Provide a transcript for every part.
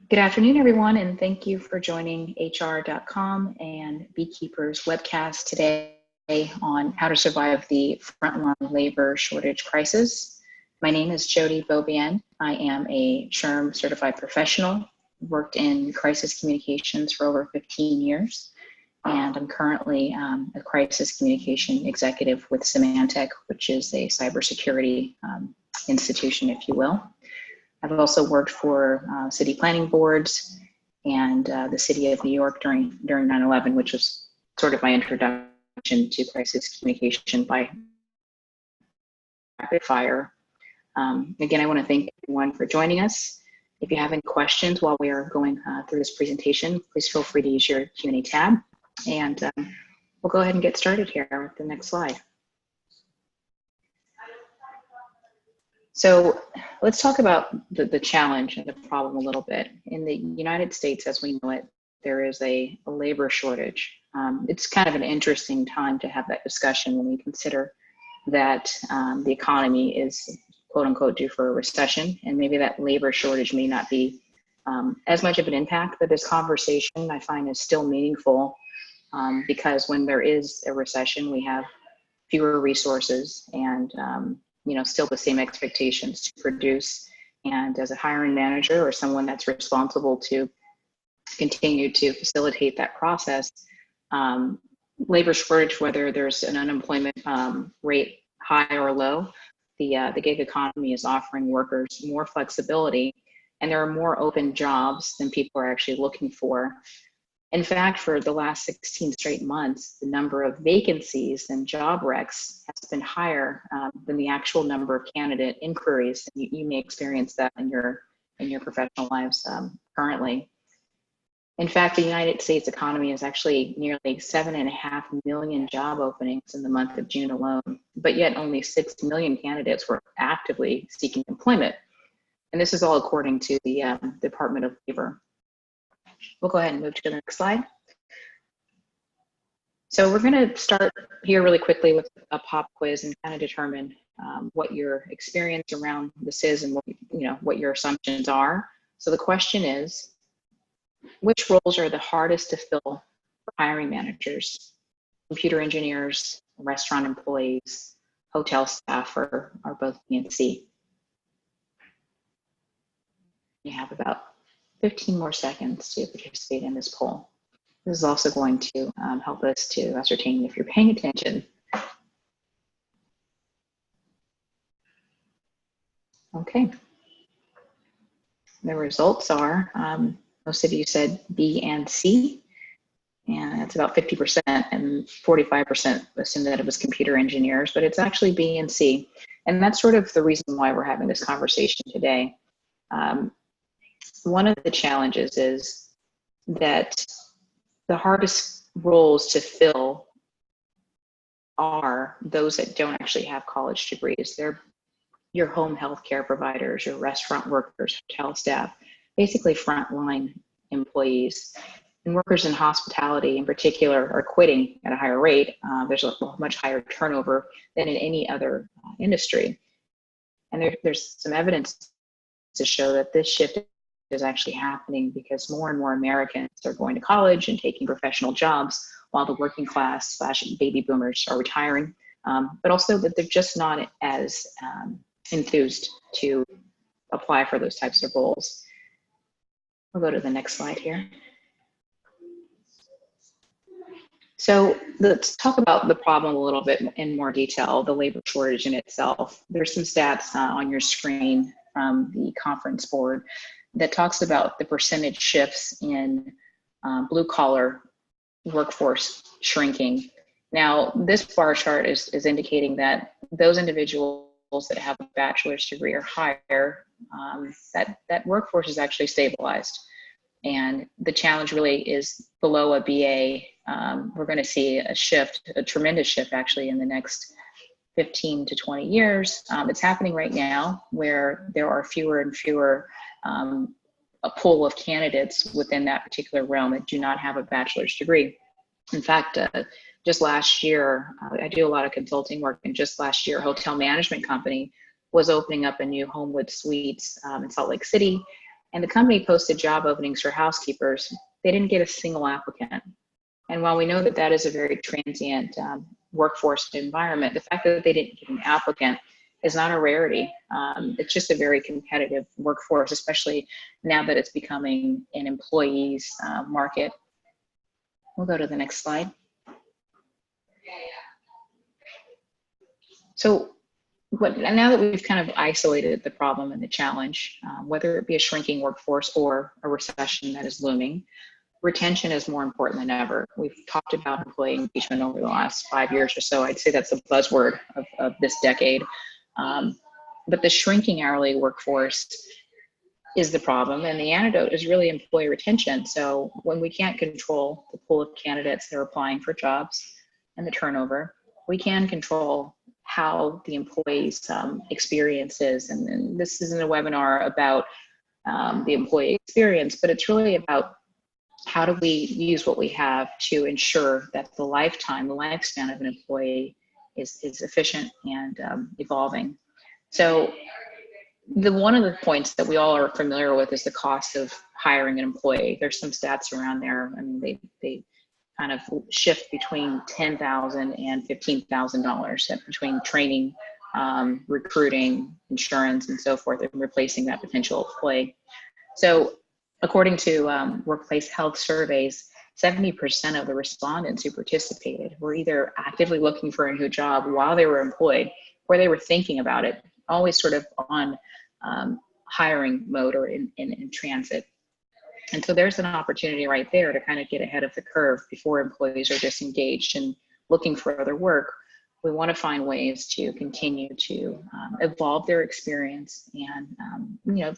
Good afternoon, everyone, and thank you for joining HR.com and Beekeeper's webcast today on how to survive the frontline labor shortage crisis. My name is Jodi Beaubien. I am a SHRM-Certified professional, worked in crisis communications for over 15 years, and I'm currently a crisis communication executive with Symantec, which is a cybersecurity institution, if you will. I've also worked for city planning boards and the city of New York during 9/11, which was sort of my introduction to crisis communication by rapid fire. Again, I want to thank everyone for joining us. If you have any questions while we are going through this presentation, please feel free to use your Q&A tab. And we'll go ahead and get started here with the next slide. So let's talk about the challenge and the problem a little bit. In the United States, as we know it, there is a labor shortage. It's kind of an interesting time to have that discussion when we consider that the economy is quote unquote due for a recession, and maybe that labor shortage may not be as much of an impact, but this conversation I find is still meaningful because when there is a recession, we have fewer resources and still the same expectations to produce. And as a hiring manager or someone that's responsible to continue to facilitate that process, labor shortage, whether there's an unemployment rate high or low, the gig economy is offering workers more flexibility, and there are more open jobs than people are actually looking for. In fact, for the last 16 straight months, the number of vacancies and job recs has been higher than the actual number of candidate inquiries. You may experience that in your professional lives currently. In fact, the United States economy is actually nearly 7.5 million job openings in the month of June alone, but yet only 6 million candidates were actively seeking employment. And this is all according to the Department of Labor. We'll go ahead and move to the next slide. So we're going to start here really quickly with a pop quiz and kind of determine what your experience around this is and what your assumptions are. So the question is, which roles are the hardest to fill for hiring managers? Computer engineers, restaurant employees, hotel staff, or both B and C? You have about 15 more seconds to participate in this poll. This is also going to help us to ascertain if you're paying attention. Okay. The results are, most of you said B and C, and that's about 50%, and 45% assumed that it was computer engineers, but it's actually B and C. And that's sort of the reason why we're having this conversation today. One of the challenges is that the hardest roles to fill are those that don't actually have college degrees. They're your home health care providers, your restaurant workers, hotel staff, basically frontline employees. And workers in hospitality in particular are quitting at a higher rate. There's a much higher turnover than in any other industry. And there's some evidence to show that this shift is actually happening because more and more Americans are going to college and taking professional jobs while the working class / baby boomers are retiring, but also that they're just not as enthused to apply for those types of roles. We'll go to the next slide here. So let's talk about the problem a little bit in more detail, the labor shortage in itself. There's some stats on your screen from the conference board that talks about the percentage shifts in blue collar workforce shrinking. Now, this bar chart is indicating that those individuals that have a bachelor's degree or higher, that workforce is actually stabilized. And the challenge really is below a BA. We're going to see a shift, a tremendous shift actually in the next 15 to 20 years. It's happening right now where there are fewer and fewer a pool of candidates within that particular realm that do not have a bachelor's degree. In fact, just last year, I do a lot of consulting work, and just last year, a hotel management company was opening up a new Homewood Suites in Salt Lake City, and the company posted job openings for housekeepers. They didn't get a single applicant. And while we know that that is a very transient workforce environment, the fact that they didn't get an applicant is not a rarity. It's just a very competitive workforce, especially now that it's becoming an employee's market. We'll go to the next slide. So now that we've kind of isolated the problem and the challenge, whether it be a shrinking workforce or a recession that is looming, retention is more important than ever. We've talked about employee engagement over the last 5 years or so. I'd say that's a buzzword of this decade. But the shrinking hourly workforce is the problem, and the antidote is really employee retention. So when we can't control the pool of candidates that are applying for jobs and the turnover, we can control how the employees' experience is. And this isn't a webinar about the employee experience, but it's really about how do we use what we have to ensure that the lifespan of an employee is efficient and evolving. So one of the points that we all are familiar with is the cost of hiring an employee. There's some stats around there. I mean, they kind of shift between $10,000 and $15,000 between training, recruiting, insurance, and so forth, and replacing that potential employee. So according to workplace health surveys, 70% of the respondents who participated were either actively looking for a new job while they were employed, or they were thinking about it, always sort of on hiring mode or in transit. And so there's an opportunity right there to kind of get ahead of the curve before employees are disengaged and looking for other work. We want to find ways to continue to evolve their experience, and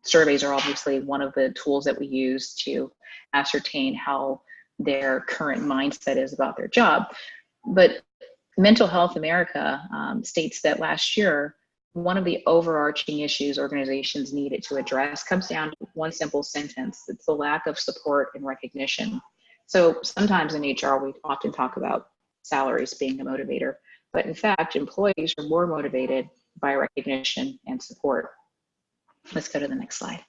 surveys are obviously one of the tools that we use to ascertain how their current mindset is about their job. But Mental Health America states that last year, one of the overarching issues organizations needed to address comes down to one simple sentence. It's the lack of support and recognition. So sometimes in HR, we often talk about salaries being a motivator, but in fact, employees are more motivated by recognition and support. Let's go to the next slide.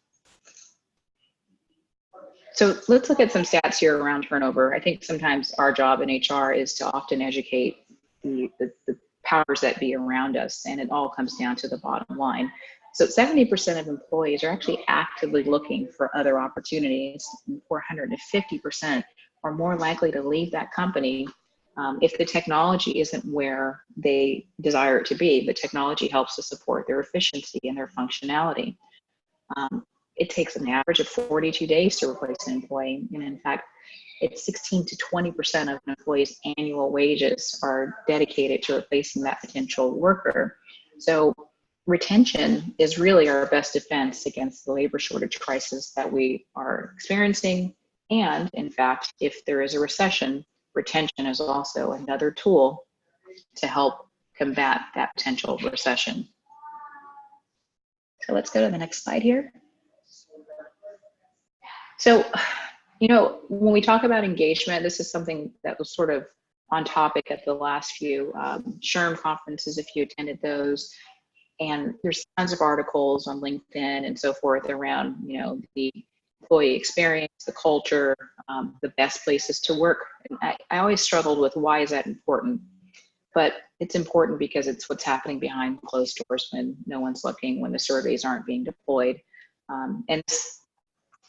So let's look at some stats here around turnover. I think sometimes our job in HR is to often educate the powers that be around us, and it all comes down to the bottom line. So 70% of employees are actually actively looking for other opportunities, and 450% are more likely to leave that company if the technology isn't where they desire it to be. The technology helps to support their efficiency and their functionality. It takes an average of 42 days to replace an employee, and in fact, it's 16 to 20% of an employee's annual wages are dedicated to replacing that potential worker. So retention is really our best defense against the labor shortage crisis that we are experiencing. And in fact, if there is a recession, retention is also another tool to help combat that potential recession. So let's go to the next slide here. So, when we talk about engagement, this is something that was sort of on topic at the last few SHRM conferences, if you attended those. And there's tons of articles on LinkedIn and so forth around, the employee experience, the culture, the best places to work. And I always struggled with why is that important? But it's important because it's what's happening behind closed doors when no one's looking, when the surveys aren't being deployed. And this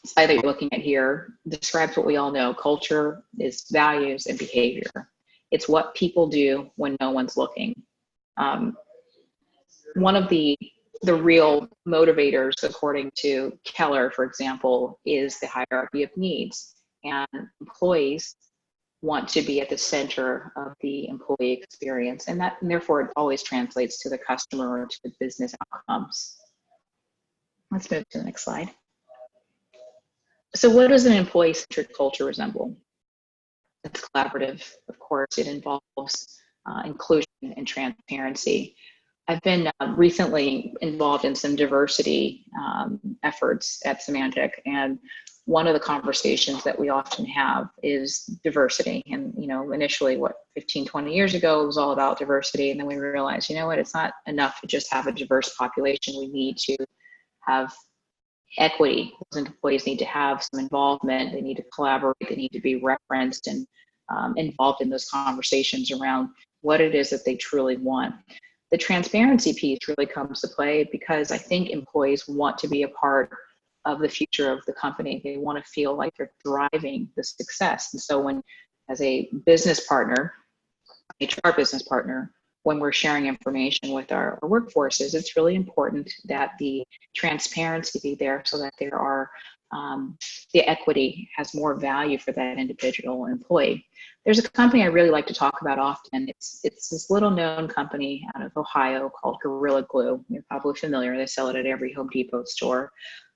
slide that you're looking at here describes what we all know. Culture is values and behavior. It's what people do when no one's looking. One of the real motivators, according to Keller, for example, is the hierarchy of needs. And employees want to be at the center of the employee experience, and therefore it always translates to the customer or to the business outcomes. Let's move to the next slide. So what does an employee-centered culture resemble? It's collaborative, of course. It involves inclusion and transparency. I've been recently involved in some diversity efforts at Symantec, and one of the conversations that we often have is diversity. And, initially 15, 20 years ago, it was all about diversity. And then we realized, it's not enough to just have a diverse population. We need to have equity. Those employees need to have some involvement. They need to collaborate. They need to be referenced and involved in those conversations around what it is that they truly want. The transparency piece really comes to play because I think employees want to be a part of the future of the company. They want to feel like they're driving the success. And so when, as a business partner, HR business partner, when we're sharing information with our workforces, it's really important that the transparency be there so that there are the equity has more value for that individual employee. There's a company I really like to talk about often. It's this little known company out of Ohio called Gorilla Glue. You're probably familiar. They sell it at every Home Depot store.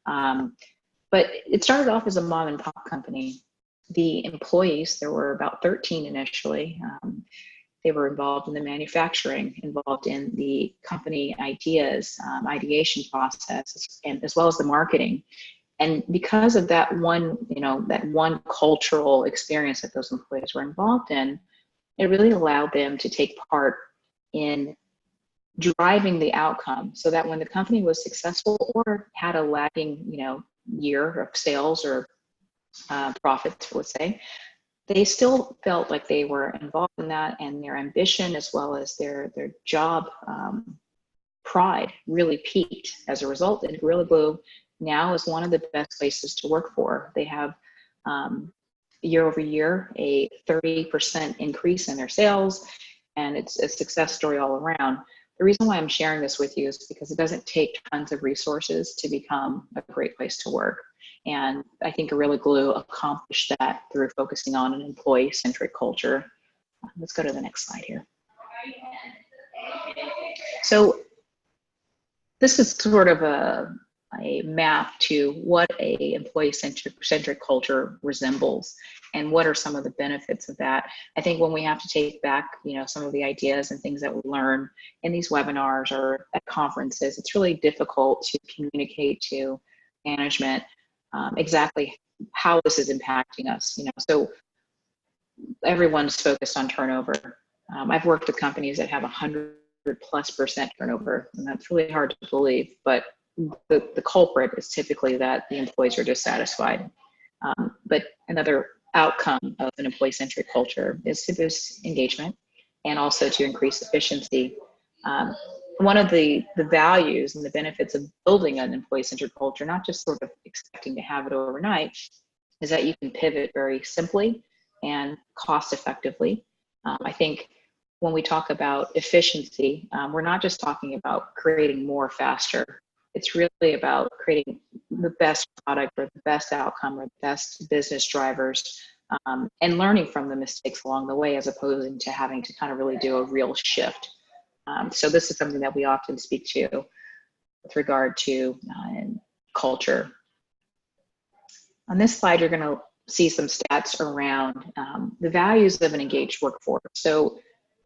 But it started off as a mom and pop company. The employees, there were about 13 initially. They were involved in the manufacturing, involved in the company ideas, ideation process, and as well as the marketing. And because of that one, that one cultural experience that those employees were involved in, it really allowed them to take part in driving the outcome so that when the company was successful or had a lagging, year of sales or profits, let's say, they still felt like they were involved in that, and their ambition as well as their job pride really peaked as a result. And Gorilla Glue now is one of the best places to work for. They have year over year a 30% increase in their sales, and it's a success story all around. The reason why I'm sharing this with you is because it doesn't take tons of resources to become a great place to work. And I think Gorilla Glue accomplished that through focusing on an employee-centric culture. Let's go to the next slide here. So this is sort of a map to what a employee-centric culture resembles and what are some of the benefits of that. I think when we have to take back, some of the ideas and things that we learn in these webinars or at conferences, it's really difficult to communicate to management exactly how this is impacting us. So everyone's focused on turnover. I've worked with companies that have 100+% turnover, and that's really hard to believe, but the culprit is typically that the employees are dissatisfied. But another outcome of an employee-centric culture is to boost engagement and also to increase efficiency. One of the values and the benefits of building an employee-centric culture, not just sort of expecting to have it overnight, is that you can pivot very simply and cost effectively. I think when we talk about efficiency, we're not just talking about creating more faster. It's really about creating the best product or the best outcome or the best business drivers and learning from the mistakes along the way as opposed to having to kind of really do a real shift. So this is something that we often speak to with regard to culture. On this slide, you're going to see some stats around the values of an engaged workforce. So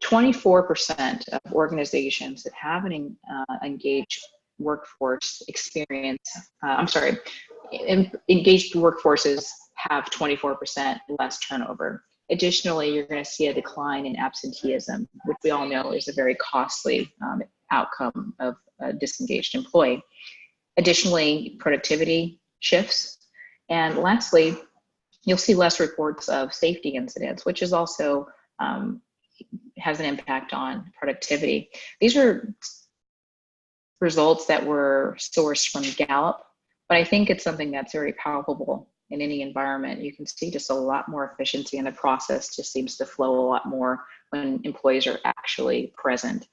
24% of organizations that have an engaged workforce experience, engaged workforces have 24% less turnover. Additionally, you're going to see a decline in absenteeism, which we all know is a very costly outcome of a disengaged employee. Additionally, productivity shifts. And lastly, you'll see less reports of safety incidents, which is also has an impact on productivity. These are results that were sourced from Gallup, but I think it's something that's very palpable in any environment. You can see just a lot more efficiency, and the process just seems to flow a lot more when employees are actually present.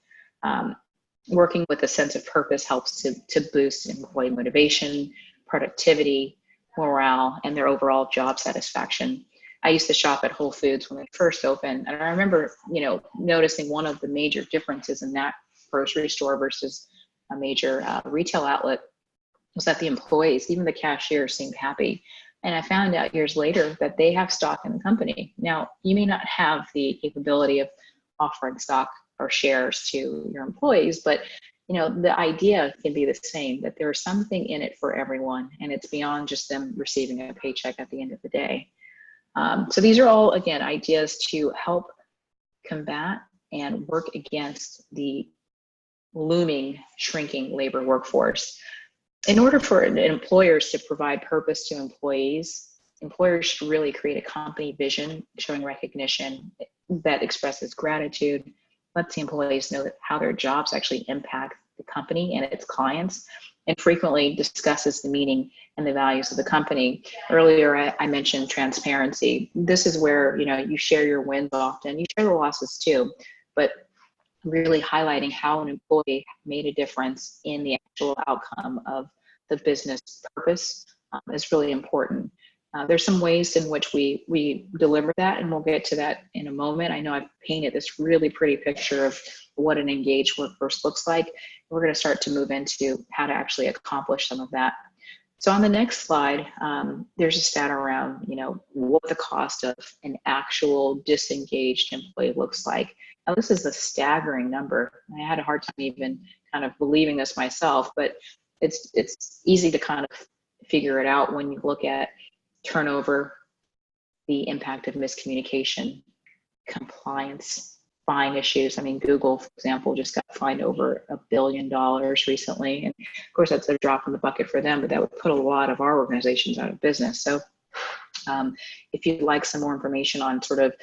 Working with a sense of purpose helps to boost employee motivation, productivity, morale, and their overall job satisfaction. I used to shop at Whole Foods when it first opened, and I remember, noticing one of the major differences in that grocery store versus a major retail outlet was that the employees, even the cashiers, seemed happy. And I found out years later that they have stock in the company. Now, you may not have the capability of offering stock or shares to your employees, but the idea can be the same, that there's something in it for everyone, and it's beyond just them receiving a paycheck at the end of the day. So these are all, again, ideas to help combat and work against the looming, shrinking labor workforce. In order for employers to provide purpose to employees, employers should really create a company vision showing recognition that expresses gratitude, lets the employees know that how their jobs actually impact the company and its clients, and frequently discusses the meaning and the values of the company. Earlier, I mentioned transparency. This is where, you share your wins often, you share the losses too, but really highlighting how an employee made a difference in the actual outcome of the business purpose is really important. There's some ways in which we deliver that, and we'll get to that in a moment. I know I've painted this really pretty picture of what an engaged workforce looks like. We're going to start to move into how to actually accomplish some of that. So on the next slide, there's a stat around, what the cost of an actual disengaged employee looks like. Now, this is a staggering number. I had a hard time even kind of believing this myself, but it's easy to kind of figure it out when you look at turnover, the impact of miscommunication, compliance, fine issues. I mean, Google, for example, just got fined over $1 billion recently. And of course, that's a drop in the bucket for them, but that would put a lot of our organizations out of business. So if you'd like some more information on sort of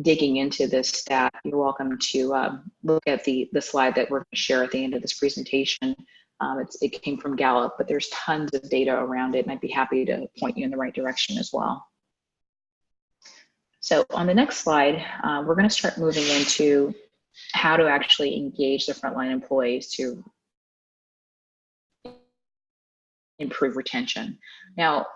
digging into this stat, you're welcome to look at the slide that we're going to share at the end of this presentation. It came from Gallup, but there's tons of data around it, and I'd be happy to point you in the right direction as well. So on the next slide, we're going to start moving into how to actually engage the frontline employees to improve retention. Now,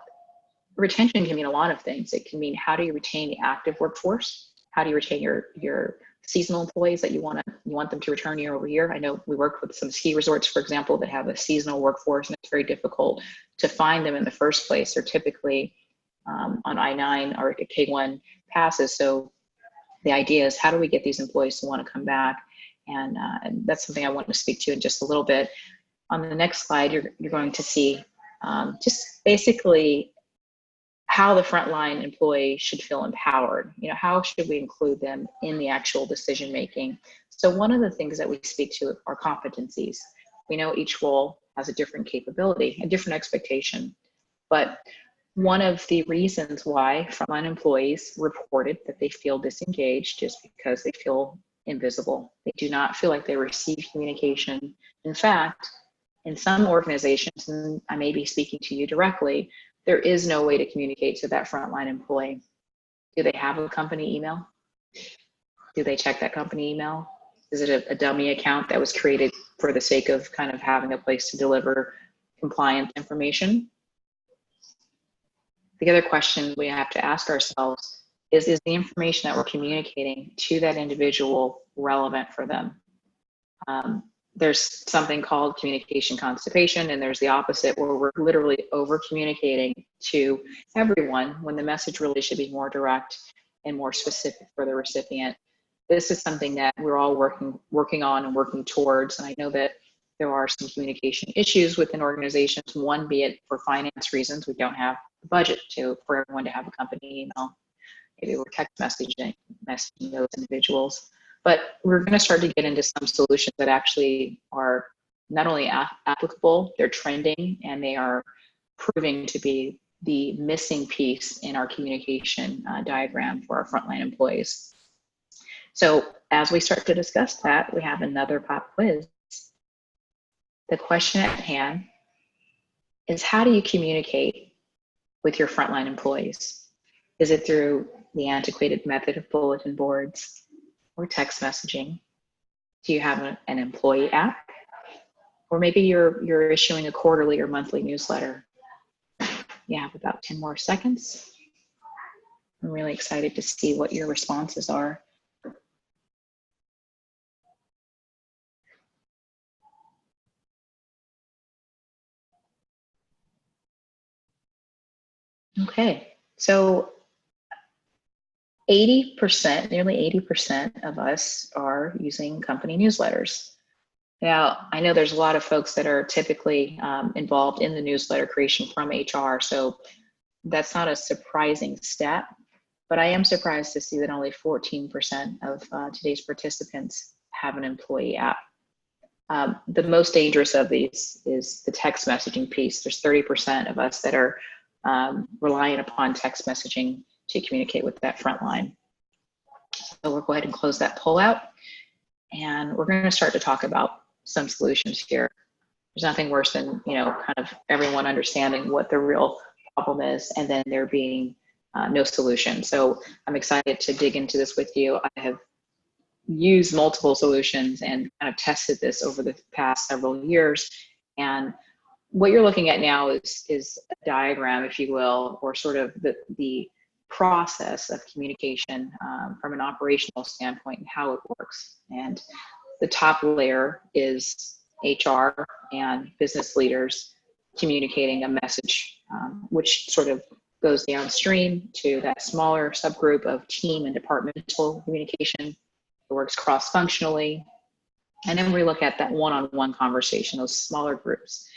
retention can mean a lot of things. It can mean, how do you retain the active workforce? How do you retain your seasonal employees that you want them to return year over year? I know we work with some ski resorts, for example, that have a seasonal workforce, and it's very difficult to find them in the first place. They're typically on I-9 or K-1 passes. So the idea is, how do we get these employees to want to come back? And that's something I want to speak to in just a little bit. On the next slide, you're going to see just basically how the frontline employee should feel empowered. How should we include them in the actual decision making? So one of the things that we speak to are competencies. We know each role has a different capability, a different expectation, but one of the reasons why frontline employees reported that they feel disengaged is because they feel invisible. They do not feel like they receive communication. In fact, in some organizations, and I may be speaking to you directly, there is no way to communicate to that frontline employee. Do they have a company email? Do they check that company email? Is it a dummy account that was created for the sake of kind of having a place to deliver compliant information? The other question we have to ask ourselves is the information that we're communicating to that individual relevant for them? There's something called communication constipation, and there's the opposite, where we're literally over communicating to everyone when the message really should be more direct and more specific for the recipient. This is something that we're all working on and working towards. And I know that there are some communication issues within organizations. One, be it for finance reasons, we don't have the budget for everyone to have a company email. Maybe we're text messaging those individuals. But we're going to start to get into some solutions that actually are not only applicable, they're trending, and they are proving to be the missing piece in our communication diagram for our frontline employees. So as we start to discuss that, we have another pop quiz. The question at hand is, how do you communicate with your frontline employees? Is it through the antiquated method of bulletin boards or text messaging? Do you have an employee app? Or maybe you're issuing a quarterly or monthly newsletter. You have about 10 more seconds. I'm really excited to see what your responses are. Okay, so 80%, nearly 80% of us are using company newsletters. Now, I know there's a lot of folks that are typically involved in the newsletter creation from HR, so that's not a surprising stat, but I am surprised to see that only 14% of today's participants have an employee app. The most dangerous of these is the text messaging piece. There's 30% of us that are relying upon text messaging to communicate with that frontline. So we'll go ahead and close that poll out, and we're going to start to talk about some solutions here. There's nothing worse than, kind of everyone understanding what the real problem is and then there being no solution. So I'm excited to dig into this with you. I have used multiple solutions and kind of tested this over the past several years. And what you're looking at now is a diagram, if you will, or sort of the process of communication from an operational standpoint and how it works. And the top layer is HR and business leaders communicating a message, which sort of goes downstream to that smaller subgroup of team and departmental communication. It works cross-functionally. And then we look at that one-on-one conversation, those smaller groups.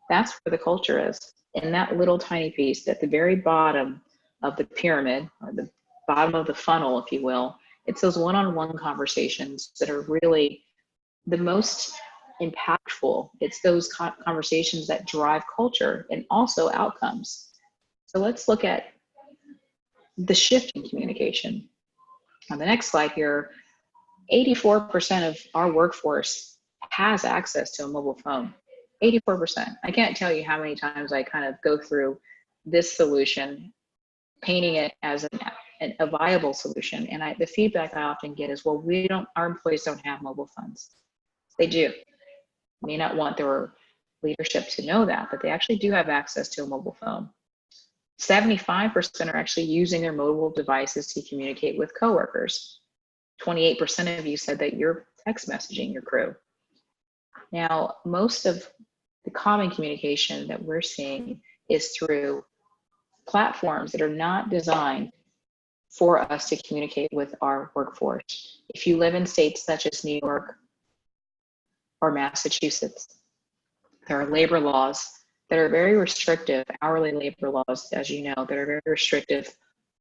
That's where the culture is. In that little tiny piece at the very bottom of the pyramid, or the bottom of the funnel, if you will, it's those one-on-one conversations that are really the most impactful. It's those conversations that drive culture and also outcomes. So let's look at the shift in communication. On the next slide here, 84% of our workforce has access to a mobile phone. 84%. I can't tell you how many times I kind of go through this solution, painting it as a viable solution. And the feedback I often get is, well, our employees don't have mobile phones. They do. May not want their leadership to know that, but they actually do have access to a mobile phone. 75% are actually using their mobile devices to communicate with coworkers. 28% of you said that you're text messaging your crew. Now, most of the common communication that we're seeing is through platforms that are not designed for us to communicate with our workforce. If you live in states such as New York or Massachusetts, there are labor laws that are very restrictive, hourly labor laws, as you know, that are very restrictive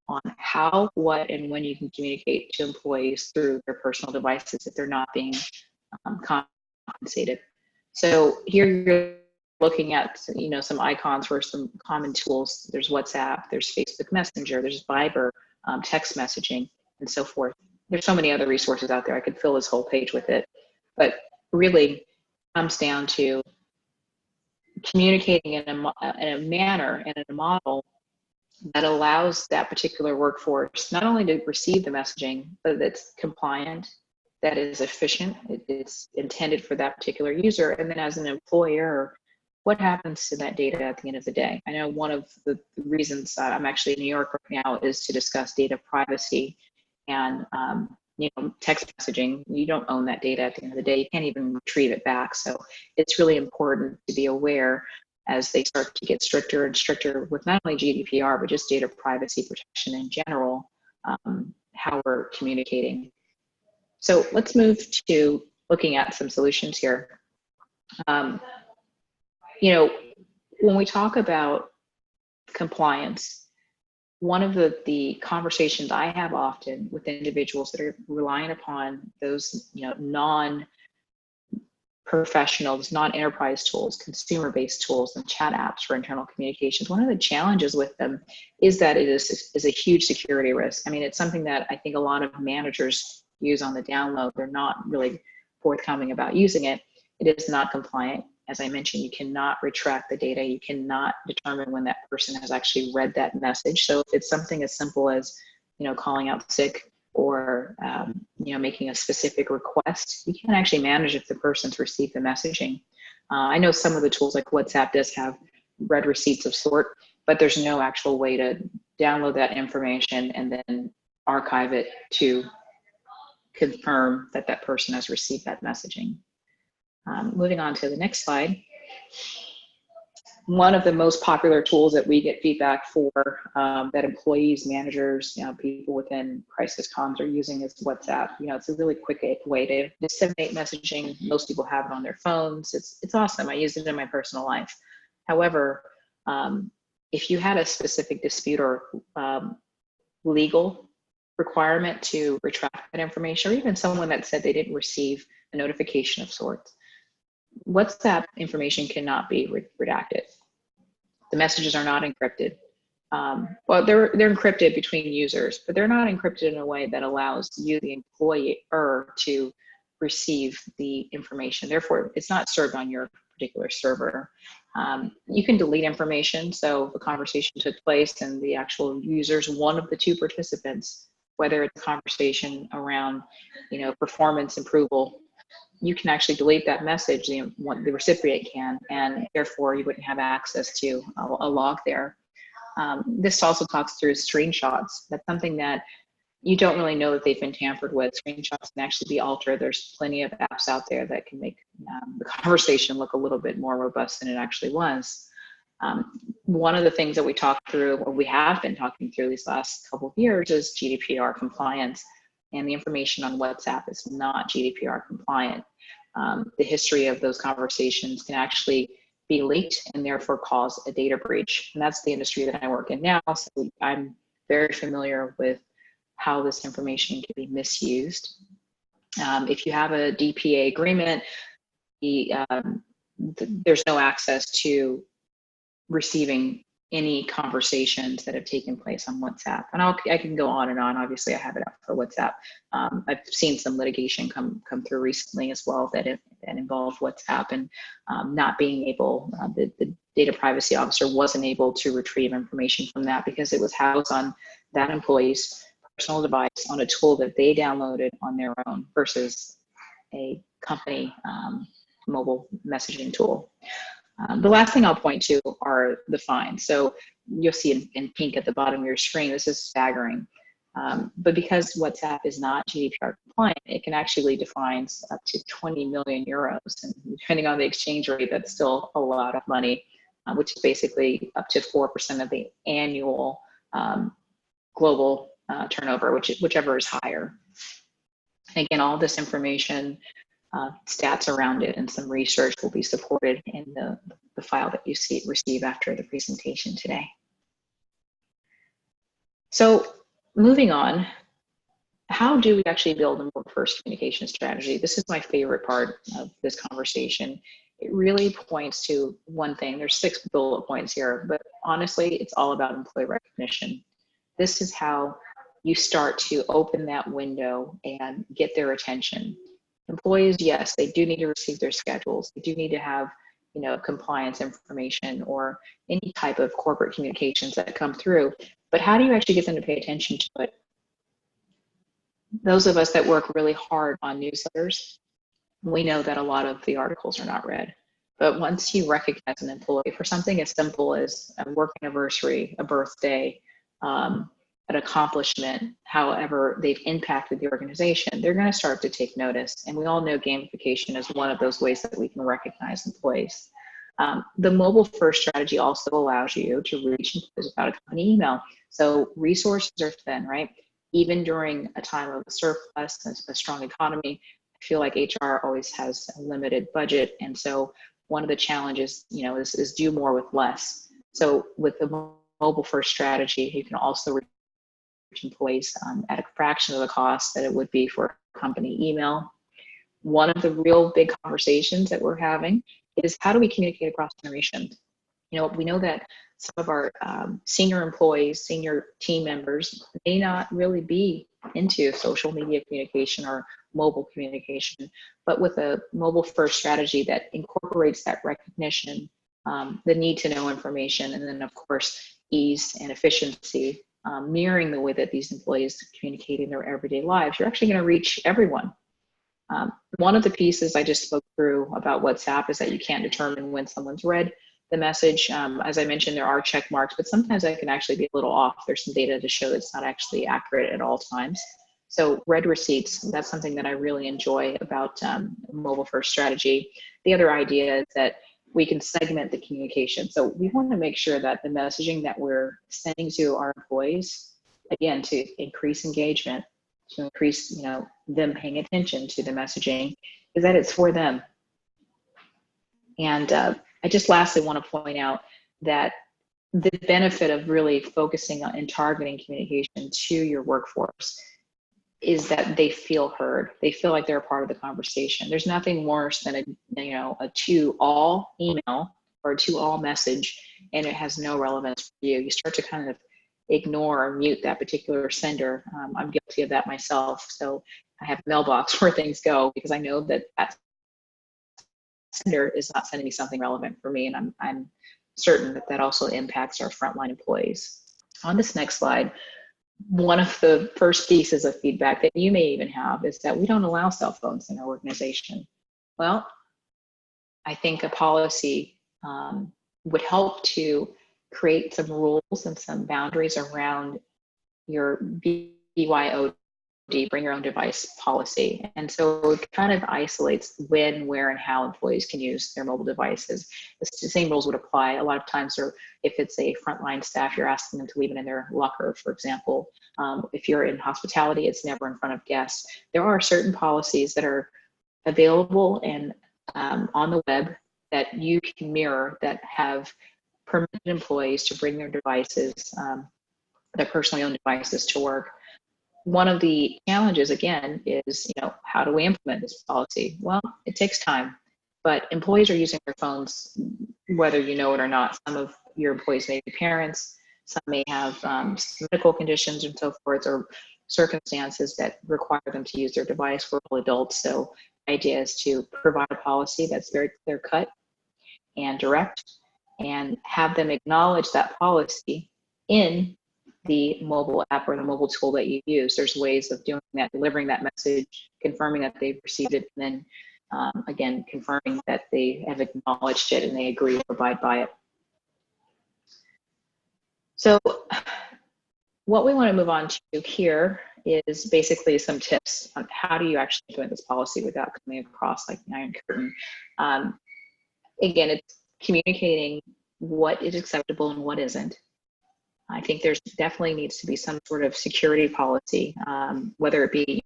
on how, what, and when you can communicate to employees through their personal devices if they're not being compensated. So here you're looking at, some icons for some common tools. There's WhatsApp, there's Facebook Messenger, there's Viber, text messaging, and so forth. There's so many other resources out there. I could fill this whole page with it, but really comes down to communicating in a manner and in a model that allows that particular workforce not only to receive the messaging, but that's compliant, that is efficient, it's intended for that particular user. And then as an employer, what happens to that data at the end of the day? I know one of the reasons I'm actually in New York right now is to discuss data privacy and text messaging. You don't own that data at the end of the day. You can't even retrieve it back. So it's really important to be aware as they start to get stricter and stricter with not only GDPR, but just data privacy protection in general, how we're communicating. So let's move to looking at some solutions here. When we talk about compliance, one of the conversations I have often with individuals that are relying upon those, non-professionals, non-enterprise tools, consumer-based tools, and chat apps for internal communications, one of the challenges with them is that it is a huge security risk. I mean, it's something that I think a lot of managers use on the download. They're not really forthcoming about using it. It is not compliant. As I mentioned, you cannot retract the data. You cannot determine when that person has actually read that message. So if it's something as simple as, calling out sick or, making a specific request, you can't actually manage if the person's received the messaging. I know some of the tools like WhatsApp does have read receipts of sort, but there's no actual way to download that information and then archive it to confirm that that person has received that messaging. Moving on to the next slide. One of the most popular tools that we get feedback for, that employees, managers, people within crisis comms are using is WhatsApp. It's a really quick way to disseminate messaging. Most people have it on their phones. It's awesome. I use it in my personal life. However, if you had a specific dispute or legal requirement to retract that information, or even someone that said they didn't receive a notification of sorts, WhatsApp information cannot be redacted. The messages are not encrypted. Well, they're encrypted between users, but they're not encrypted in a way that allows you, the employer, to receive the information. Therefore, it's not served on your particular server. You can delete information. So the conversation took place and the actual users, one of the two participants, whether it's a conversation around, performance approval, you can actually delete that message, the recipient can, and therefore you wouldn't have access to a log there. This also talks through screenshots. That's something that you don't really know that they've been tampered with. Screenshots can actually be altered. There's plenty of apps out there that can make the conversation look a little bit more robust than it actually was. One of the things that we talked through, or we have been talking through these last couple of years, is GDPR compliance. And the information on WhatsApp is not GDPR compliant. The history of those conversations can actually be leaked and therefore cause a data breach. And that's the industry that I work in now. So I'm very familiar with how this information can be misused. If you have a DPA agreement, there's no access to receiving any conversations that have taken place on WhatsApp. And I can go on and on. Obviously, I have it up for WhatsApp. I've seen some litigation come through recently as well that involved WhatsApp, and not being able, the data privacy officer wasn't able to retrieve information from that because it was housed on that employee's personal device on a tool that they downloaded on their own versus a company mobile messaging tool. The last thing I'll point to are the fines. So you'll see in pink at the bottom of your screen, this is staggering. But because WhatsApp is not GDPR compliant, it can actually lead to fines up to 20 million euros. And depending on the exchange rate, that's still a lot of money, which is basically up to 4% of the annual global turnover, whichever is higher. And again, all this information, stats around it, and some research will be supported in the file that you receive after the presentation today. So moving on, how do we actually build a mobile-first communication strategy? This is my favorite part of this conversation. It really points to one thing. There's 6 bullet points here, but honestly, it's all about employee recognition. This is how you start to open that window and get their attention. Employees, yes, they do need to receive their schedules. They do need to have, compliance information or any type of corporate communications that come through. But how do you actually get them to pay attention to it? Those of us that work really hard on newsletters, we know that a lot of the articles are not read. But once you recognize an employee for something as simple as a work anniversary, a birthday, an accomplishment, however they've impacted the organization, they're going to start to take notice. And we all know gamification is one of those ways that we can recognize employees. The mobile first strategy also allows you to reach employees without a company email. So resources are thin, right? Even during a time of a surplus, a strong economy, I feel like HR always has a limited budget. And so one of the challenges, is do more with less. So with the mobile first strategy, you can also employees at a fraction of the cost that it would be for a company email. One of the real big conversations that we're having is how do we communicate across generations? We know that some of our senior employees, senior team members may not really be into social media communication or mobile communication, but with a mobile first strategy that incorporates that recognition, the need to know information, and then of course, ease and efficiency, mirroring the way that these employees communicate in their everyday lives, you're actually going to reach everyone. One of the pieces I just spoke through about WhatsApp is that you can't determine when someone's read the message. As I mentioned, there are check marks, but sometimes that can actually be a little off. There's some data to show that it's not actually accurate at all times. So read receipts, that's something that I really enjoy about mobile first strategy. The other idea is that we can segment the communication. So we want to make sure that the messaging that we're sending to our employees, again, to increase engagement, to increase, them paying attention to the messaging, is that it's for them. And I just lastly want to point out that the benefit of really focusing on and targeting communication to your workforce is that they feel heard. They feel like they're a part of the conversation. There's nothing worse than a to all email or a to all message, and it has no relevance for you. You start to kind of ignore or mute that particular sender. I'm guilty of that myself. So I have a mailbox where things go because I know that that sender is not sending me something relevant for me, and I'm certain that that also impacts our frontline employees. On this next slide, one of the first pieces of feedback that you may even have is that we don't allow cell phones in our organization. Well, I think a policy would help to create some rules and some boundaries around your BYOD, bring your own device policy. And so it kind of isolates when, where, and how employees can use their mobile devices. The same rules would apply a lot of times, or if it's a frontline staff, you're asking them to leave it in their locker, for example. If you're in hospitality, it's never in front of guests. There are certain policies that are available and on the web that you can mirror that have permitted employees to bring their devices, their personally owned devices to work. One of the challenges, again, is, how do we implement this policy? Well, it takes time, but employees are using their phones, whether you know it or not. Some of your employees may be parents, some may have medical conditions and so forth, or circumstances that require them to use their device. We're all adults, so the idea is to provide a policy that's very clear-cut and direct, and have them acknowledge that policy in the mobile app or the mobile tool that you use. There's ways of doing that, delivering that message, confirming that they've received it, and then again, confirming that they have acknowledged it and they agree to abide by it. So what we want to move on to here is basically some tips on how do you actually implement this policy without coming across like the Iron Curtain. Again, it's communicating what is acceptable and what isn't. I think there's definitely needs to be some sort of security policy, whether it be,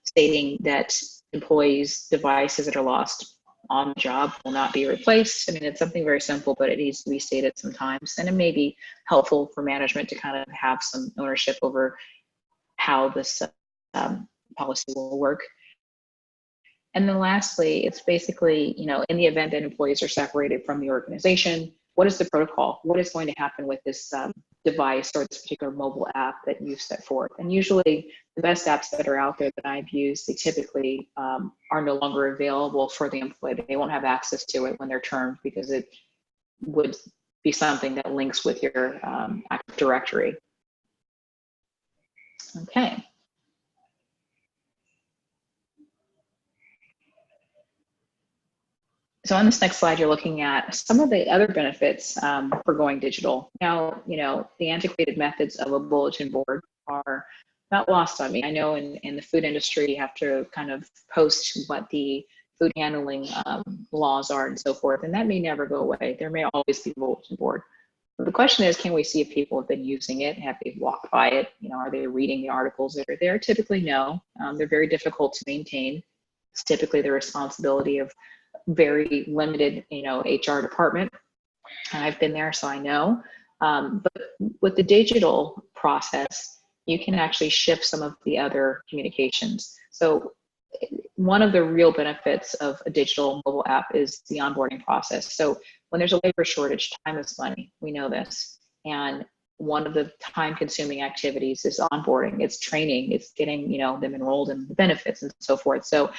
stating that employees' devices that are lost on the job will not be replaced. I mean, it's something very simple, but it needs to be stated sometimes. And it may be helpful for management to kind of have some ownership over how this policy will work. And then lastly, it's basically, in the event that employees are separated from the organization, what is the protocol? What is going to happen with this device or this particular mobile app that you've set forth? And usually the best apps that are out there that I've used, they typically are no longer available for the employee. They won't have access to it when they're termed because it would be something that links with your Active Directory. Okay. So on this next slide, you're looking at some of the other benefits for going digital. Now, the antiquated methods of a bulletin board are not lost on me. I know in the food industry, you have to kind of post what the food handling laws are and so forth, and that may never go away. There may always be a bulletin board. But the question is, can we see if people have been using it? Have they walked by it? Are they reading the articles that are there? Typically, no. They're very difficult to maintain. It's typically the responsibility of very limited, HR department. And I've been there, so I know. But with the digital process, you can actually shift some of the other communications. So one of the real benefits of a digital mobile app is the onboarding process. So when there's a labor shortage, time is money. We know this. And one of the time-consuming activities is onboarding. It's training. It's getting, them enrolled in the benefits and so forth. So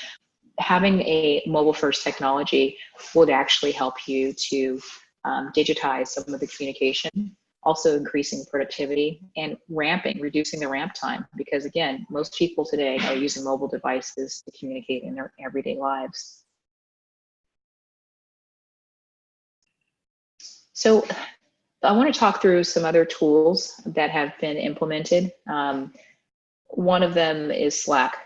having a mobile-first technology would actually help you to digitize some of the communication, also increasing productivity and reducing the ramp time. Because again, most people today are using mobile devices to communicate in their everyday lives. So I want to talk through some other tools that have been implemented. One of them is Slack.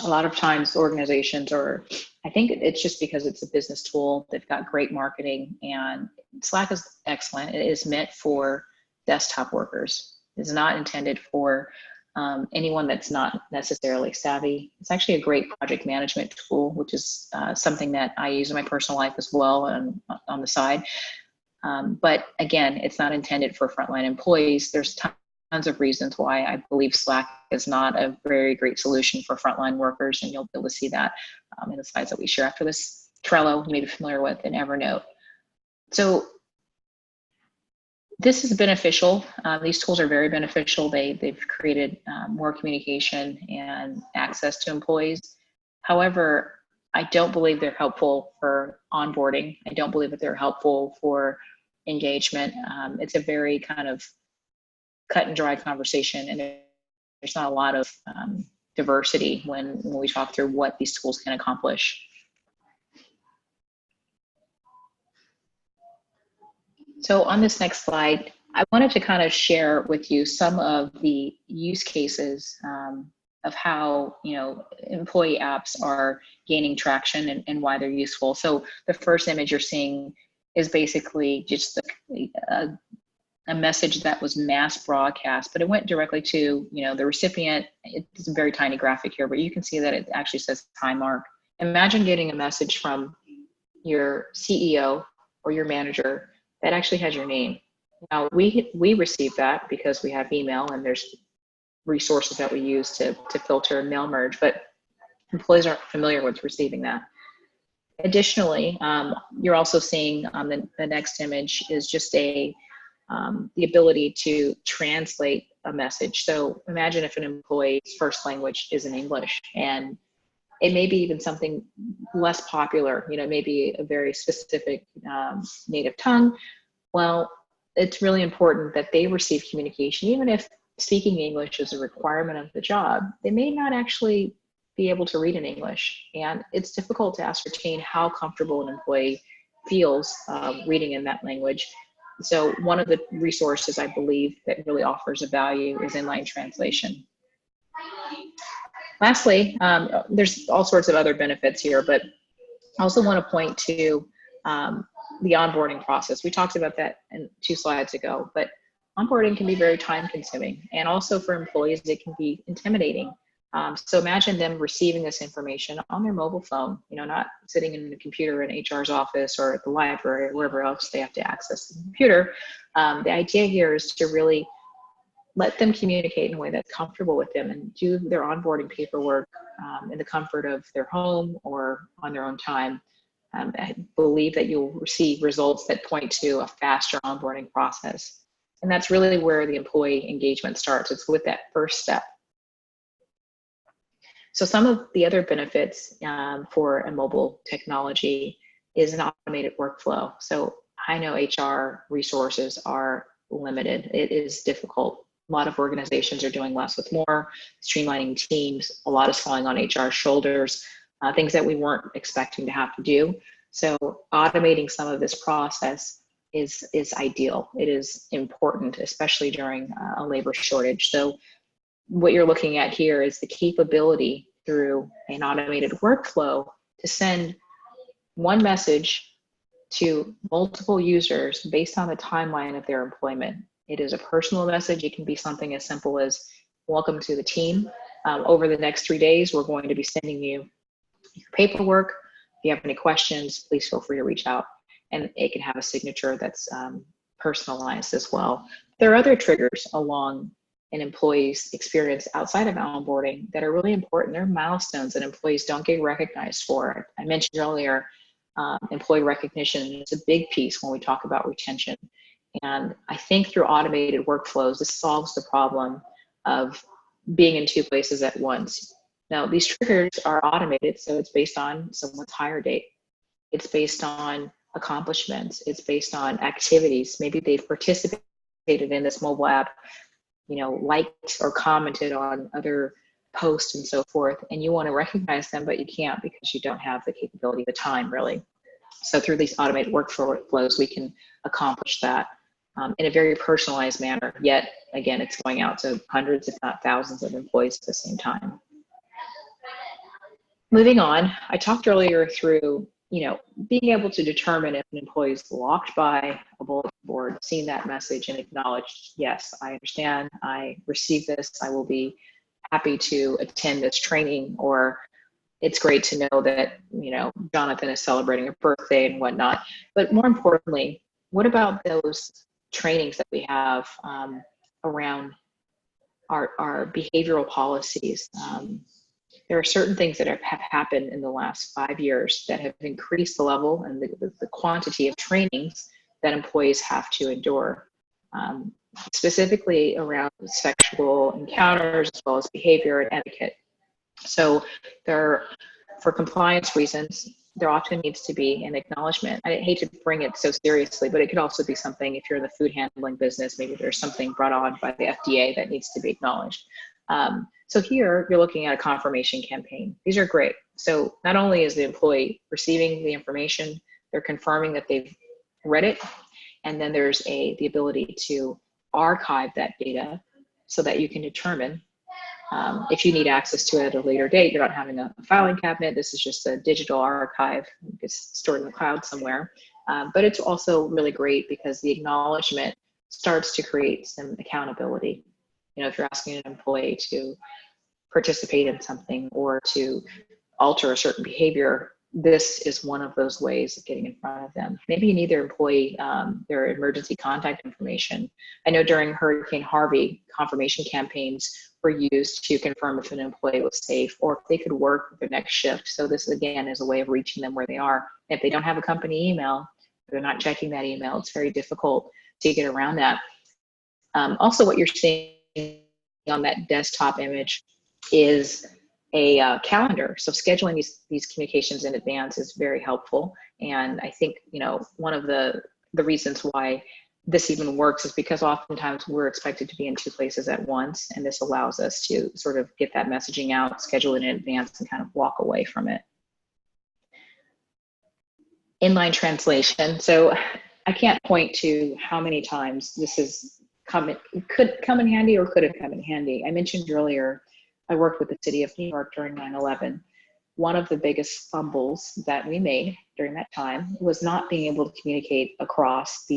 A lot of times organizations are, I think it's just because it's a business tool, they've got great marketing, and Slack is excellent. It is meant for desktop workers. It's not intended for anyone that's not necessarily savvy. It's actually a great project management tool, which is something that I use in my personal life as well and on the side. But again, it's not intended for frontline employees. There's tons of reasons why I believe Slack is not a very great solution for frontline workers, and you'll be able to see that in the slides that we share after this. Trello, you may be familiar with, and Evernote. So this is beneficial. These tools are very beneficial. They've created more communication and access to employees. However, I don't believe they're helpful for onboarding. I don't believe that they're helpful for engagement. It's a very kind of cut and dry conversation, and there's not a lot of diversity when we talk through what these tools can accomplish. So on this next slide, I wanted to kind of share with you some of the use cases of how, you know, employee apps are gaining traction and why they're useful. So the first image you're seeing is basically just a message that was mass broadcast, but it went directly to, you know, the recipient. It's a very tiny graphic here, but you can see that it actually says time mark. Imagine getting a message from your CEO or your manager that actually has your name. Now we receive that because we have email, and there's resources that we use to filter mail merge, but employees aren't familiar with receiving that. Additionally, you're also seeing on the next image is just the ability to translate a message. So imagine if an employee's first language is in English, and it may be even something less popular, you know, maybe a very specific native tongue. Well, it's really important that they receive communication. Even if speaking English is a requirement of the job, they may not actually be able to read in English. And it's difficult to ascertain how comfortable an employee feels reading in that language. So one of the resources I believe that really offers a value is inline translation. Lastly, there's all sorts of other benefits here, but I also want to point to the onboarding process. We talked about that in 2 slides ago, but onboarding can be very time consuming, and also for employees, it can be intimidating. So imagine them receiving this information on their mobile phone, you know, not sitting in the computer in HR's office or at the library or wherever else they have to access the computer. The idea here is to really let them communicate in a way that's comfortable with them and do their onboarding paperwork in the comfort of their home or on their own time. I believe that you'll receive results that point to a faster onboarding process. And that's really where the employee engagement starts. It's with that first step. So some of the other benefits for a mobile technology is an automated workflow. So I know HR resources are limited. It is difficult. A lot of organizations are doing less with more, streamlining teams. A lot is falling on HR's shoulders, things that we weren't expecting to have to do. So automating some of this process is ideal. It is important, especially during a labor shortage. So what you're looking at here is the capability through an automated workflow to send one message to multiple users based on the timeline of their employment. It is a personal message. It can be something as simple as, welcome to the team. Over the next 3 days, we're going to be sending you your paperwork. If you have any questions, please feel free to reach out. And it can have a signature that's personalized as well. There are other triggers along an employee's experience outside of onboarding that are really important. They're milestones that employees don't get recognized for. I mentioned earlier, employee recognition is a big piece when we talk about retention. And I think through automated workflows, this solves the problem of being in 2 places at once. Now, these triggers are automated, so it's based on someone's hire date. It's based on accomplishments. It's based on activities. Maybe they've participated in this mobile app, you know, liked or commented on other posts and so forth, and you want to recognize them, but you can't because you don't have the capability, the time really. So through these automated workflows, we can accomplish that in a very personalized manner, yet again, it's going out to hundreds, if not thousands of employees at the same time. Moving on, I talked earlier through, being able to determine if an employee is blocked by a bulletin board, seeing that message and acknowledge, yes, I understand, I received this, I will be happy to attend this training, or it's great to know that, Jonathan is celebrating a birthday and whatnot. But more importantly, what about those trainings that we have around our behavioral policies? There are certain things that have happened in the last 5 years that have increased the level and the quantity of trainings that employees have to endure, specifically around sexual encounters as well as behavior and etiquette. So for compliance reasons, there often needs to be an acknowledgement. I hate to bring it so seriously, but it could also be something, if you're in the food handling business, maybe there's something brought on by the FDA that needs to be acknowledged. So here you're looking at a confirmation campaign. These are great. So not only is the employee receiving the information, they're confirming that they've read it, and then there's the ability to archive that data so that you can determine if you need access to it at a later date. You're not having a filing cabinet. This is just a digital archive. It's stored in the cloud somewhere. But it's also really great because the acknowledgement starts to create some accountability. If you're asking an employee to participate in something or to alter a certain behavior, this is one of those ways of getting in front of them. Maybe you need their employee, their emergency contact information. I know during Hurricane Harvey, confirmation campaigns were used to confirm if an employee was safe or if they could work their next shift. So this, again, is a way of reaching them where they are. If they don't have a company email, they're not checking that email, it's very difficult to get around that. Also, what you're seeing on that desktop image is a calendar. So scheduling these communications in advance is very helpful. And I think, one of the reasons why this even works is because oftentimes we're expected to be in two places at once. And this allows us to sort of get that messaging out, schedule it in advance, and kind of walk away from it. Inline translation. So I can't point to how many times this could come in handy or could have come in handy. I mentioned earlier, I worked with the city of New York during 9/11. One of the biggest fumbles that we made during that time was not being able to communicate across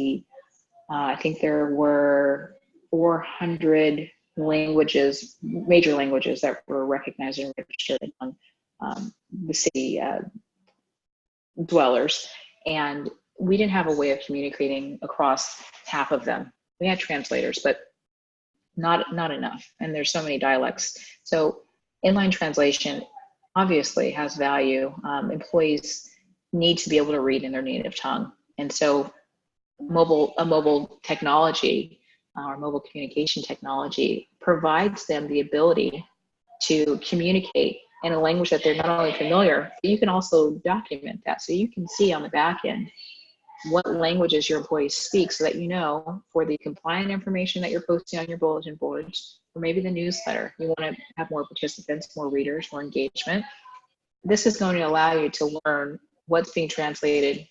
I think there were 400 languages, major languages that were recognized and registered on the city dwellers. And we didn't have a way of communicating across half of them. We had translators, but not enough. And there's so many dialects. So inline translation obviously has value. Employees need to be able to read in their native tongue. And so mobile technology or mobile communication technology provides them the ability to communicate in a language that they're not only familiar, but you can also document that. So you can see on the back end what languages your employees speak so that for the compliant information that you're posting on your bulletin boards, or maybe the newsletter, you want to have more participants, more readers, more engagement. This is going to allow you to learn what's being translated,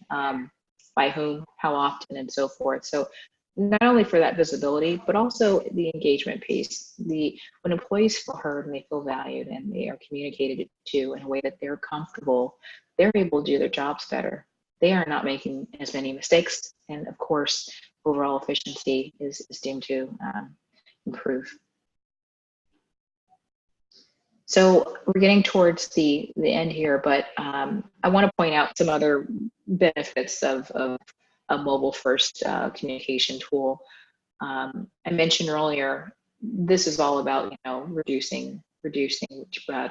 by whom, how often, and so forth. So not only for that visibility, but also the engagement piece. When employees feel heard and they feel valued and they are communicated to in a way that they're comfortable, they're able to do their jobs better. They are not making as many mistakes. And of course, overall efficiency is deemed to improve. So we're getting towards the end here, but I want to point out some other benefits of a mobile first communication tool. I mentioned earlier, this is all about reducing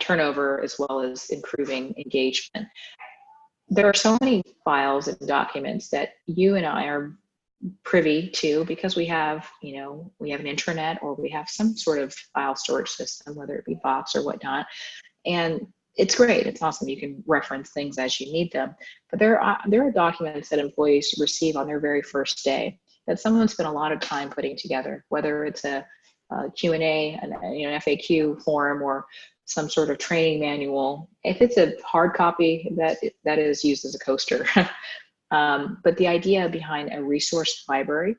turnover as well as improving engagement. There are so many files and documents that you and I are privy to because we have an intranet or we have some sort of file storage system, whether it be Box or whatnot. And it's great. It's awesome. You can reference things as you need them. But there are documents that employees receive on their very first day that someone spent a lot of time putting together, whether it's a Q&A, an FAQ form, or some sort of training manual. If it's a hard copy, that is used as a coaster. But the idea behind a resource library,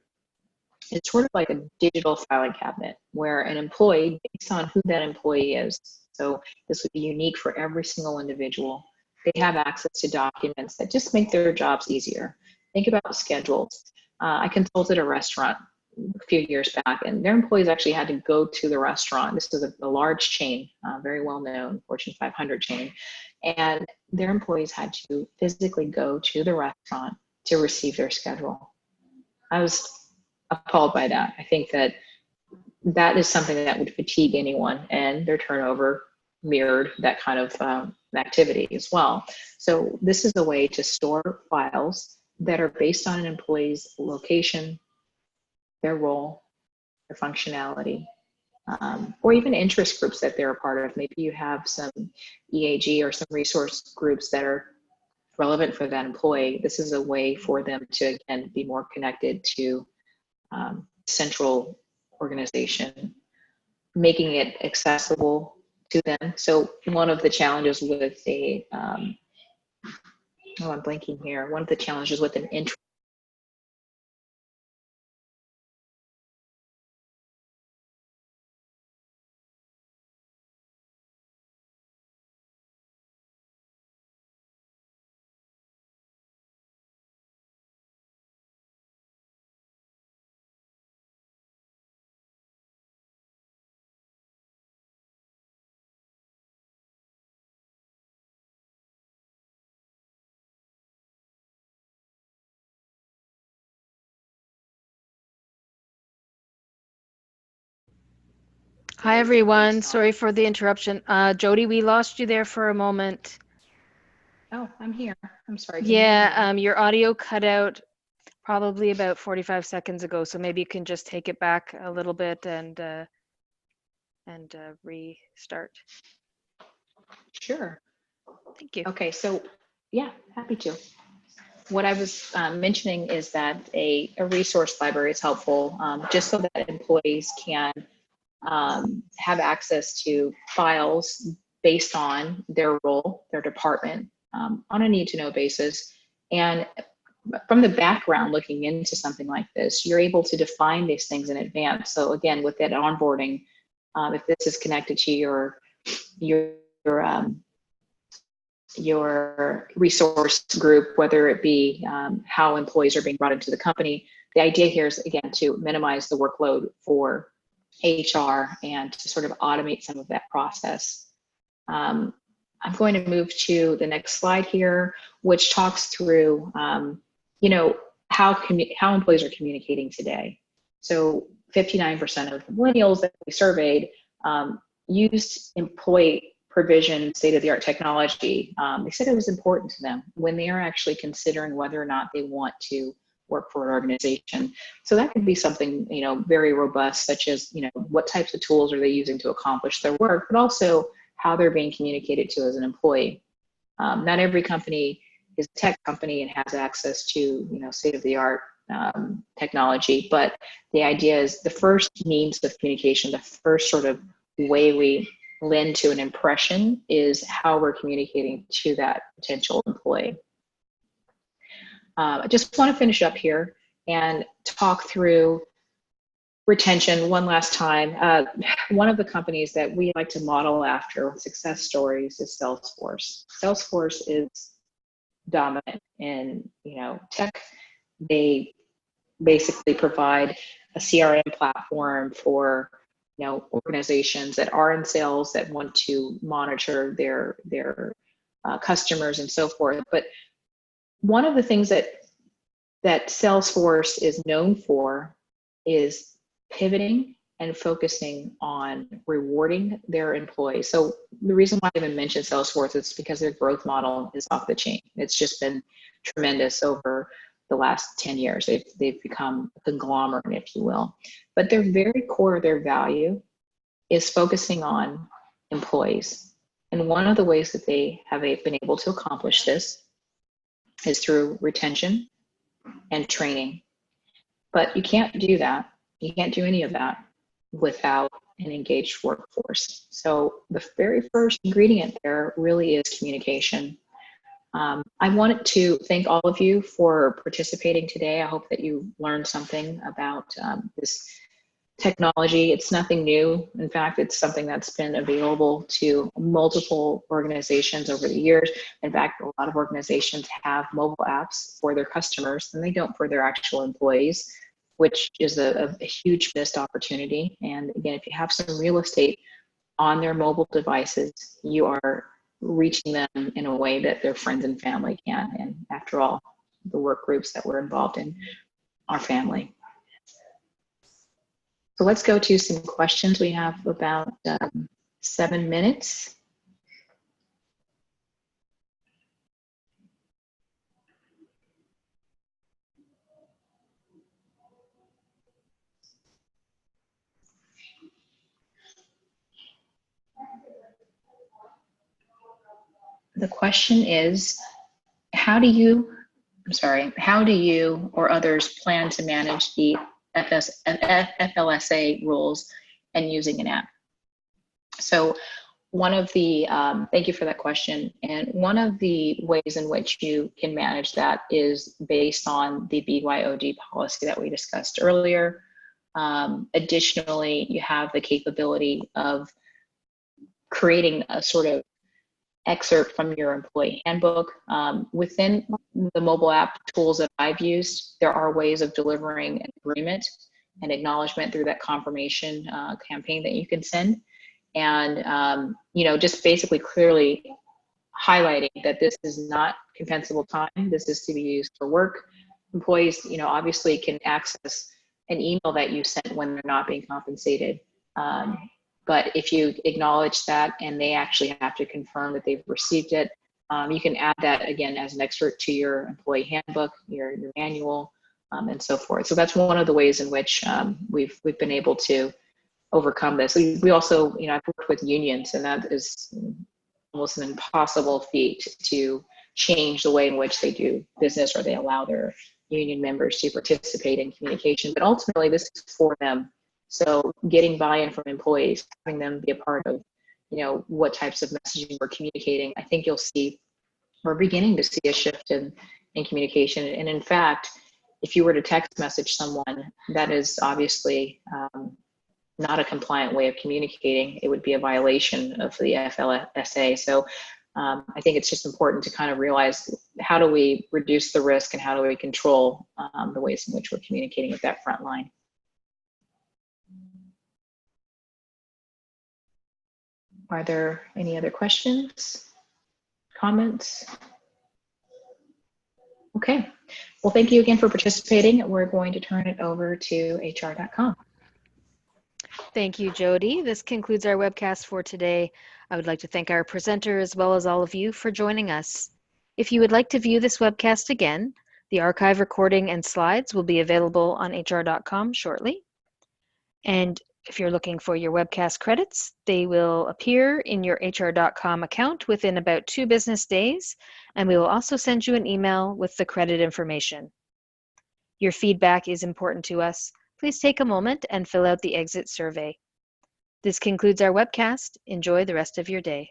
it's sort of like a digital filing cabinet where an employee, based on who that employee is, So this would be unique for every single individual. They have access to documents that just make their jobs easier. Think about schedules. I consulted a restaurant a few years back, and their employees actually had to go to the restaurant. This is a large chain, very well known, Fortune 500 chain. And their employees had to physically go to the restaurant to receive their schedule. I was appalled by that. I think that that is something that would fatigue anyone, and their turnover mirrored that kind of activity as well. So this is a way to store files that are based on an employee's location, their role, their functionality, or even interest groups that they're a part of. Maybe you have some EAG or some resource groups that are relevant for that employee. This is a way for them to, again, be more connected to central organization, making it accessible to them. So one of the challenges with a, I'm blanking here. One of the challenges with an interest. Hi, everyone. Sorry for the interruption. Jodi, we lost you there for a moment. Oh, I'm here. I'm sorry. Yeah, your audio cut out probably about 45 seconds ago, so maybe you can just take it back a little bit and restart. Sure. Thank you. Okay, so yeah, happy to. What I was mentioning is that a resource library is helpful, just so that employees can have access to files based on their role, their department, on a need-to-know basis. And from the background, looking into something like this, you're able to define these things in advance. So again, with that onboarding, if this is connected to your resource group, whether it be how employees are being brought into the company, the idea here is, again, to minimize the workload for HR and to sort of automate some of that process. I'm going to move to the next slide here, which talks through, how employees are communicating today. So 59% of millennials that we surveyed used employee provision state-of-the-art technology. They said it was important to them when they are actually considering whether or not they want to work for an organization. So that could be something, very robust, such as, what types of tools are they using to accomplish their work, but also how they're being communicated to as an employee. Not every company is a tech company and has access to, state-of-the-art technology, but the idea is the first means of communication, the first sort of way we lend to an impression is how we're communicating to that potential employee. I just want to finish up here and talk through retention one last time. One of the companies that we like to model after success stories is Salesforce. Salesforce is dominant in tech. They basically provide a CRM platform for organizations that are in sales that want to monitor their customers and so forth. But one of the things that Salesforce is known for is pivoting and focusing on rewarding their employees. So the reason why I even mentioned Salesforce is because their growth model is off the chain. It's just been tremendous over the last 10 years. They've become a conglomerate, if you will. But their very core of their value is focusing on employees. And one of the ways that they have been able to accomplish this is through retention and training. But you can't do that. You can't do any of that without an engaged workforce. So the very first ingredient there really is communication. I wanted to thank all of you for participating today. I hope that you learned something about this technology. It's nothing new. In fact, it's something that's been available to multiple organizations over the years. In fact, a lot of organizations have mobile apps for their customers and they don't for their actual employees, which is a huge missed opportunity. And again, if you have some real estate on their mobile devices, you are reaching them in a way that their friends and family can. And after all, the work groups that we're involved in are family. So let's go to some questions. We have about 7 minutes. The question is, how do you or others plan to manage the FLSA rules and using an app? So one of the, thank you for that question. And one of the ways in which you can manage that is based on the BYOD policy that we discussed earlier. Additionally, you have the capability of creating a sort of excerpt from your employee handbook. Within the mobile app tools that I've used, there are ways of delivering an agreement and acknowledgement through that confirmation campaign that you can send. And, just basically clearly highlighting that this is not compensable time. This is to be used for work. Employees, obviously can access an email that you sent when they're not being compensated. But if you acknowledge that and they actually have to confirm that they've received it, you can add that again as an excerpt to your employee handbook, your manual, and so forth. So that's one of the ways in which we've been able to overcome this. We also, I've worked with unions, and that is almost an impossible feat to change the way in which they do business or they allow their union members to participate in communication. But ultimately, this is for them. So getting buy-in from employees, having them be a part of, what types of messaging we're communicating, I think we're beginning to see a shift in communication. And in fact, if you were to text message someone, that is obviously not a compliant way of communicating. It would be a violation of the FLSA. So I think it's just important to kind of realize, how do we reduce the risk and how do we control the ways in which we're communicating at that front line. Are there any other questions, comments? Okay, well, thank you again for participating. We're going to turn it over to HR.com. Thank you, Jodi. This concludes our webcast for today. I would like to thank our presenter as well as all of you for joining us. If you would like to view this webcast again, the archive recording and slides will be available on HR.com shortly. And if you're looking for your webcast credits, they will appear in your HR.com account within about 2 business days, and we will also send you an email with the credit information. Your feedback is important to us. Please take a moment and fill out the exit survey. This concludes our webcast. Enjoy the rest of your day.